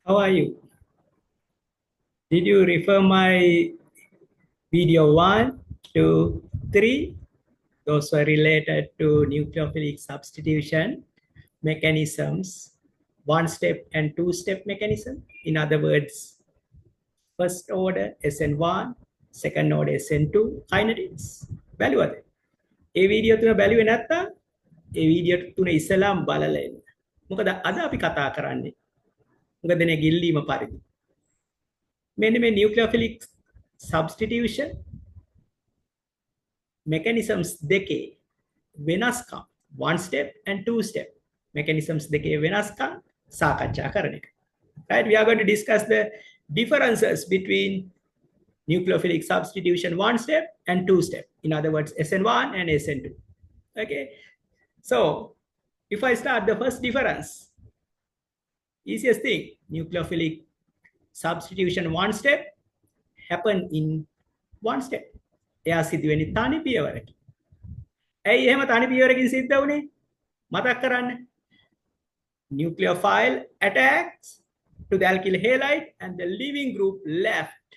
How are you? Did you refer my video 1, 2, 3? Those were related to nucleophilic substitution mechanisms, one step and two step mechanism. In other words, first order SN1, second order SN2 kinetics. බැලුවද? A video තුන බැලුවේ නැත්තම් ඒ video තුන ඉස්සලාම් බලලා එන්න. මොකද අද අපි කතා කරන්නේ මොකද නේ ගිල්ලීම පරිදි. මෙන්න මේ nucleophilic substitution mechanisms දෙකේ වෙනස්කම් one step and two step mechanisms දෙකේ වෙනස්කම් සාකච්ඡා කරන එක. Right, we are going to discuss the differences between nucleophilic substitution one step and two step. In other words, SN1 and SN2. Okay, so if I start the first difference, easiest thing, nucleophilic substitution one step happen in one step. එයා සිදු වෙන්නේ තනි පියවරකින්. ඇයි එහෙම තනි පියවරකින් සිද්ධ වුනේ? මතක් කරන්න. Nucleophile attacks to the alkyl halide and the leaving group left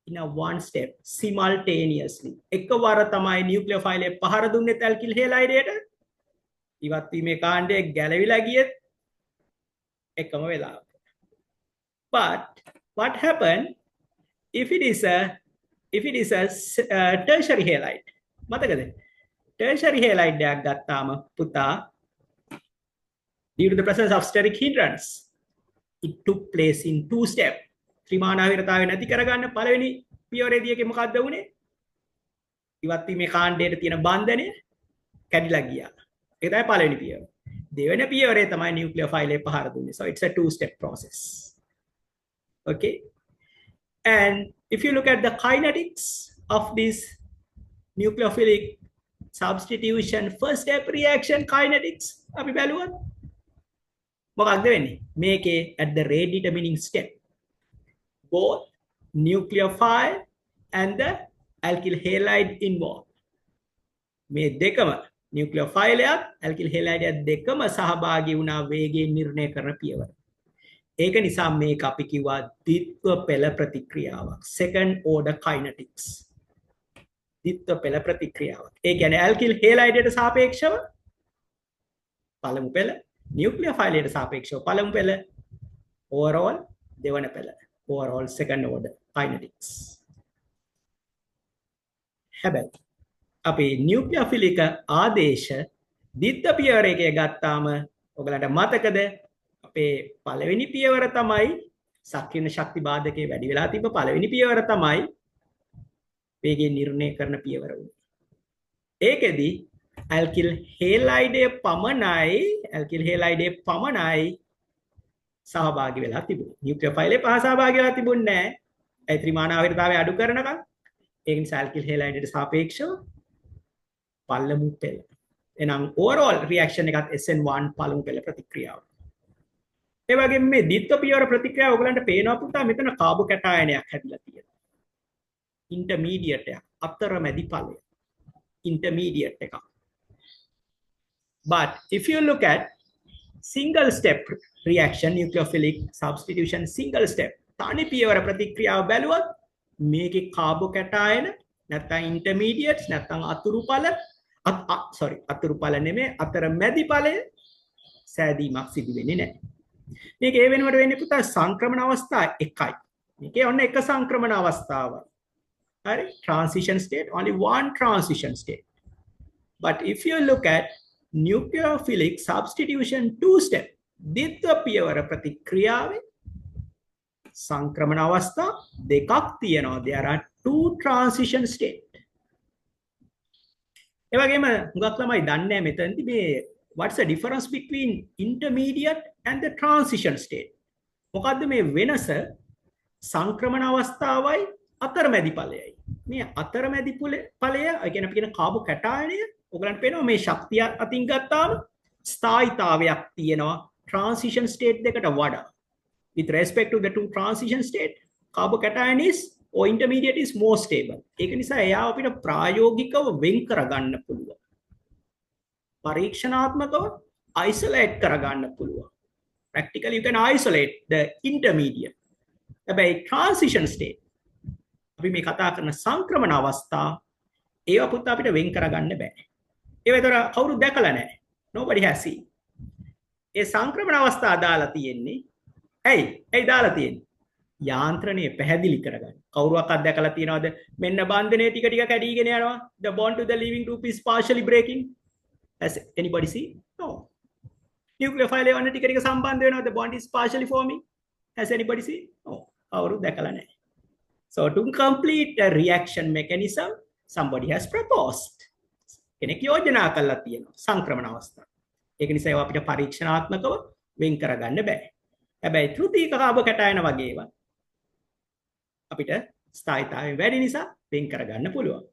in a one step simultaneously. එකවර තමයි nucleophile එක පහර දුන්නේ alkyl halide එකට. ඉවත් වීමේ කාණ්ඩය ගැලවිලා ගියෙත් එකම වෙලාවක. But what happened if it is a tertiary halide? මතකද? tertiary halide එකක් ගත්තාම පුතා, due to the presence of steric hindrance, it took place in two step. ත්‍රිමානාවිරතාවය නැති කරගන්න පළවෙනි පියවරේදී එකේ මොකක්ද වුනේ? ඉවත් වීමේ කාණ්ඩයට තියෙන බන්ධනය කැඩිලා ගියා. ඒක තමයි පළවෙනි පියවර. දෙවෙනි පියවරේ තමයි nucleophile එක පහර දුන්නේ. So it's a two step process. Okay, and if you look at the kinetics of this nucleophilic substitution first step reaction kinetics, අපි බලුවොත් මොකක්ද වෙන්නේ? මේකේ at the rate determining step, both nucleophile and the alkyl halide involved. මේ දෙකම nucleophile එකත් alkyl halide එකත් දෙකම සහභාගී වුණා වේගයෙන් නිර්ණය කරන පියවර. ඒක නිසා මේක අපි කිව්වා ද්විත්ව පෙළ ප්‍රතික්‍රියාවක්, second order kinetics. ද්විත්ව පෙළ ප්‍රතික්‍රියාවක්. ඒ කියන්නේ alkyl halide එකට සාපේක්ෂව පළමු පෙළ, nucleophile එකට සාපේක්ෂව පළමු පෙළ, overall දෙවන පෙළ, overall second order kinetics. හැබැයි අපි nucleophilic ආදේශ ද්විත්ව පියවර එකේ ගත්තාම ඔයගලන්ට මතකද අපේ පළවෙනි පියවර තමයි සක්‍රීය ශක්ති බාධකයේ වැඩි වෙලා තිබ්බ පළවෙනි පියවර තමයි වේගය නිර්ණය කරන පියවර උනේ. ඒකෙදි alkyl halide පමණයි සහභාගී වෙලා තිබුණේ. nucleophile පහ සහභාගී වෙලා තිබුණේ නැහැ. ඒ ත්‍රිමානාවිරතාවය අඩු කරනකම්. ඒ නිසා alkyl halide ට සාපේක්ෂව පළමු පෙළ. එහෙනම් overall reaction එකත් SN1 පළමු පෙළ ප්‍රතික්‍රියාව. ඒ වගේම මේ ද්විත්ව පියවර ප්‍රතික්‍රියාව ඔයගලන්ට පේනවා පුතා, මෙතන කාබෝ කැටායනයක් හැදිලා තියෙනවා. intermediate එකක්, අතරමැදි ඵලය. intermediate එකක්. But if you look at single step reaction, nucleophilic substitution single step, තනි පියවර ප්‍රතික්‍රියාව බැලුවොත් මේකේ කාබෝ කැටායන නැත්නම් intermediates නැත්නම් අතුරු ඵල අතුරු ඵල නෙමෙයි අතරමැදි ඵලය සෑදීමක් සිදු වෙන්නේ නැහැ. මේක ඒ වෙනුවට වෙන්නේ පුතා සංක්‍රමණ අවස්ථා එකයි. මේකේ ඔන්න එක සංක්‍රමණ අවස්ථාවයි. හරි, transition state, only one transition state. But if you look at nucleophilic substitution two step, ද්විත්ව පියවර ප්‍රතික්‍රියාවේ සංක්‍රමණ අවස්ථා දෙකක් තියෙනවා. There are two transition state. ඒ වගේම හුඟක් ළමයි දන්නේ නැහැ මෙතනදී මේ what's the difference between intermediate and the transition state? මොකද්ද මේ වෙනස සංක්‍රමණ අවස්ථාවයි අතරමැදි ඵලයයි. මේ අතරමැදි ඵලය, ඒ කියන්නේ අපි කියන කාබෝ කැටායනය, ඔයගලන්ට පේනවා මේ ශක්තිය අතින් ගත්තාම ස්ථායීතාවයක් තියෙනවා transition state දෙකට වඩා. With respect to the two transition state, carbo cation is or intermediate is more stable. ඒක නිසා එයාව අපිට ප්‍රායෝගිකව වෙන් කරගන්න පුළුවන්. පරීක්ෂණාත්මකව isolate කරගන්න පුළුවන්. Practically, you can isolate the intermediate. හැබැයි transition state අපි මේ කතා කරන සංක්‍රමණ අවස්ථා ඒවා පුත් අපිට වෙන් කරගන්න බෑ. ඒව ඒතර කවුරුත් දැකලා නැහැ. Nobody has seen. ඒ සංක්‍රමණ අවස්ථා දාලා තියෙන්නේ ඇයි දාලා තියෙන්නේ? යාන්ත්‍රණය පැහැදිලි කරගන්න. කවුරුවක්වත් දැකලා තියනවද මෙන්න බන්ධනයේ ටික ටික කැඩීගෙන යනවා. The bond to the living group is partially breaking. Has anybody seen? No. Nucleophile වන්න ටික ටික සම්බන්ධ වෙනවා. The bond is partially forming. Has anybody seen? No. කවුරුත් දැකලා නැහැ. So to complete a reaction mechanism, somebody has proposed. කෙනෙක් යෝජනා කළා තියෙනවා සංක්‍රමණ අවස්ථාව. ඒක නිසා ඒවා අපිට පරීක්ෂණාත්මකව වෙන් කරගන්න බෑ. හැබැයි ත්‍ෘතීක කාබකටයන වගේ ඒවා අපිට ස්ථායීතාවය වැඩි නිසා වෙන් කරගන්න පුළුවන්.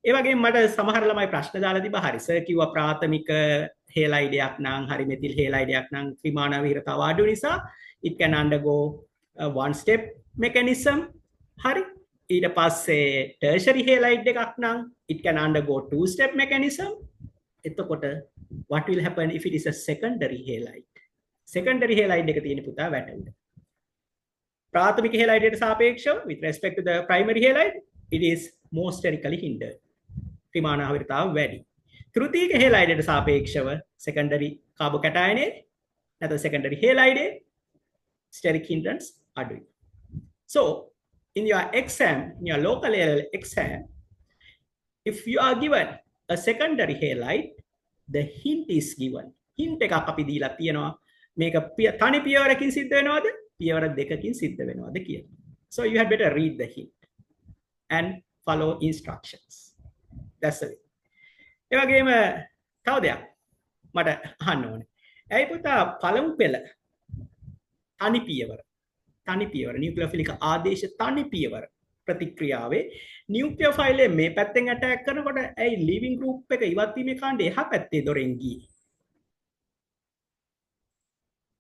ඒ වගේම මට සමහර ළමයි ප්‍රශ්න දාලා තිබා හරි සර් කිව්වා ප්‍රාථමික හේලයිඩයක් නම් හරි මෙතිල් හේලයිඩයක් නම් ත්‍රිමාණ විරතාව අඩු නිසා it can undergo a one step mechanism. හරි ඊට පස්සේ tertiary halide එකක් නම් it can undergo two step mechanism. එතකොට what will happen if it is a secondary halide? Secondary halide එක තියෙන පුතා වැටෙන්න. ප්‍රාථමික halide යට සාපේක්ෂව with respect to the primary halide it is more sterically hindered. ත්‍රිමාණ ආවර්තාව වැඩි. තෘතීක halide යට සාපේක්ෂව secondary carbocation නැත්නම් secondary halide steric hindrance අඩුයි. So in your exam, in your local level exam, if you are given a secondary halide, the hint is given. Hint එකක් අපි දීලා තියෙනවා. මේක තනි පියවරකින් සිද්ධ වෙනවද? පියවර දෙකකින් සිද්ධ වෙනවද කියලා. So you had better read the hint and follow instructions. That's the way. ඒ වගේම තව දෙයක් මට අහන්න ඕනේ. ඇයි පුතා පළමු පෙළ තනි පියවර නියුක්ලියෝෆිලික ආදේශ තනි පියවර ප්‍රතික්‍රියාවේ නියුක්ලියෝෆයිලේ මේ පැත්තෙන් ඇටැක් කරනකොට ඇයි ලිවිං ගෲප් එක ඉවත් වීමේ කාණ්ඩේ එහා පැත්තේ දොරෙන් ගියේ?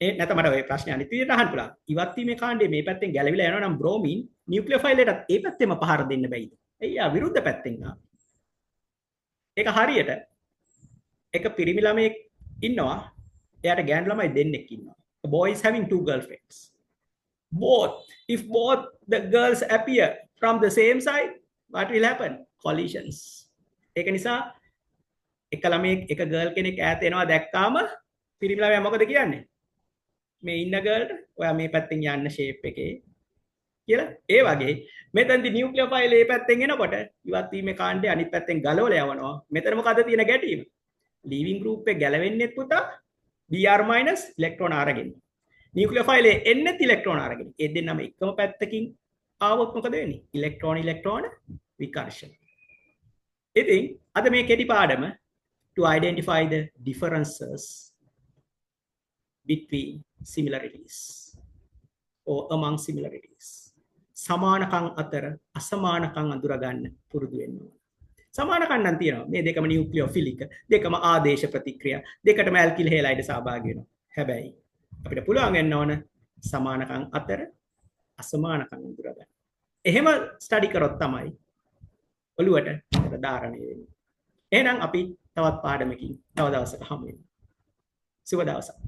ඒ නැත්නම් මට ඔය ප්‍රශ්නේ අනිත් විදිහට අහන්න පුළුවන්. ඉවත් වීමේ කාණ්ඩේ මේ පැත්තෙන් ගැලවිලා යනවා නම් බ්‍රෝමීන් නියුක්ලියෝෆයිලේටත් ඒ පැත්තෙම පහර දෙන්න බැයිද? එයා විරුද්ධ පැත්තෙන් ආවා. ඒක හරියට එක පිරිමි ළමයෙක් ඉන්නවා. එයාට ගෑනු ළමයි දෙන්නෙක් ඉන්නවා. A boy is having two girlfriends. If both the girls appear from the same side, what will happen? Collisions. ඒක නිසා එක ළමයෙක් එක ගර්ල් කෙනෙක් ඈත එනවා දැක්කාම පිරිමි ළමයා මොකද කියන්නේ? මේ ඉන්න ගර්ල්ට ඔයා මේ පැත්තෙන් යන්න ෂේප් එකේ කියලා. ඒ වගේ මෙතනදි නියුක්ලියෝෆයිල් මේ පැත්තෙන් එනකොට ඉවත් වීමේ කාණ්ඩය අනිත් පැත්තෙන් ගලවලා යවනවා. මෙතන මොකද තියෙන ගැටීම? ලීවිං ගෲප් එක ගැලවෙන්නේ පුතා Br- ඉලෙක්ට්‍රෝන අරගෙන. නියුක්ලියෝෆයිලේ එන්නේ ඉලෙක්ට්‍රෝන අරගෙන. ඒ දෙන්නම එකම පැත්තකින් ආවොත් මොකද වෙන්නේ? ඉලෙක්ට්‍රෝන විකර්ෂණ. ඉතින් අද මේ කෙටි පාඩම to identify the differences between similarities or among similarities. සමානකම් අතර අසමානකම් අඳුර ගන්න පුරුදු වෙන්න ඕන. සමානකම් නම් තියෙනවා. මේ දෙකම නියුක්ලියෝෆිලික, දෙකම ආදේශ ප්‍රතික්‍රියා, දෙකටම ඇල්කිල් හේලයිඩ් සහභාගී වෙනවා. හැබැයි අපිට පුළුවන් වෙන්න ඕන සමානකම් අතර අසමානකම් අඳුර ගන්න. එහෙම ස්ටඩි කරොත් තමයි ඔළුවට ධාරණය වෙන්නේ. එහෙනම් අපි තවත් පාඩමකින් තව දවසක හමු වෙමු. සුබ දවසක්.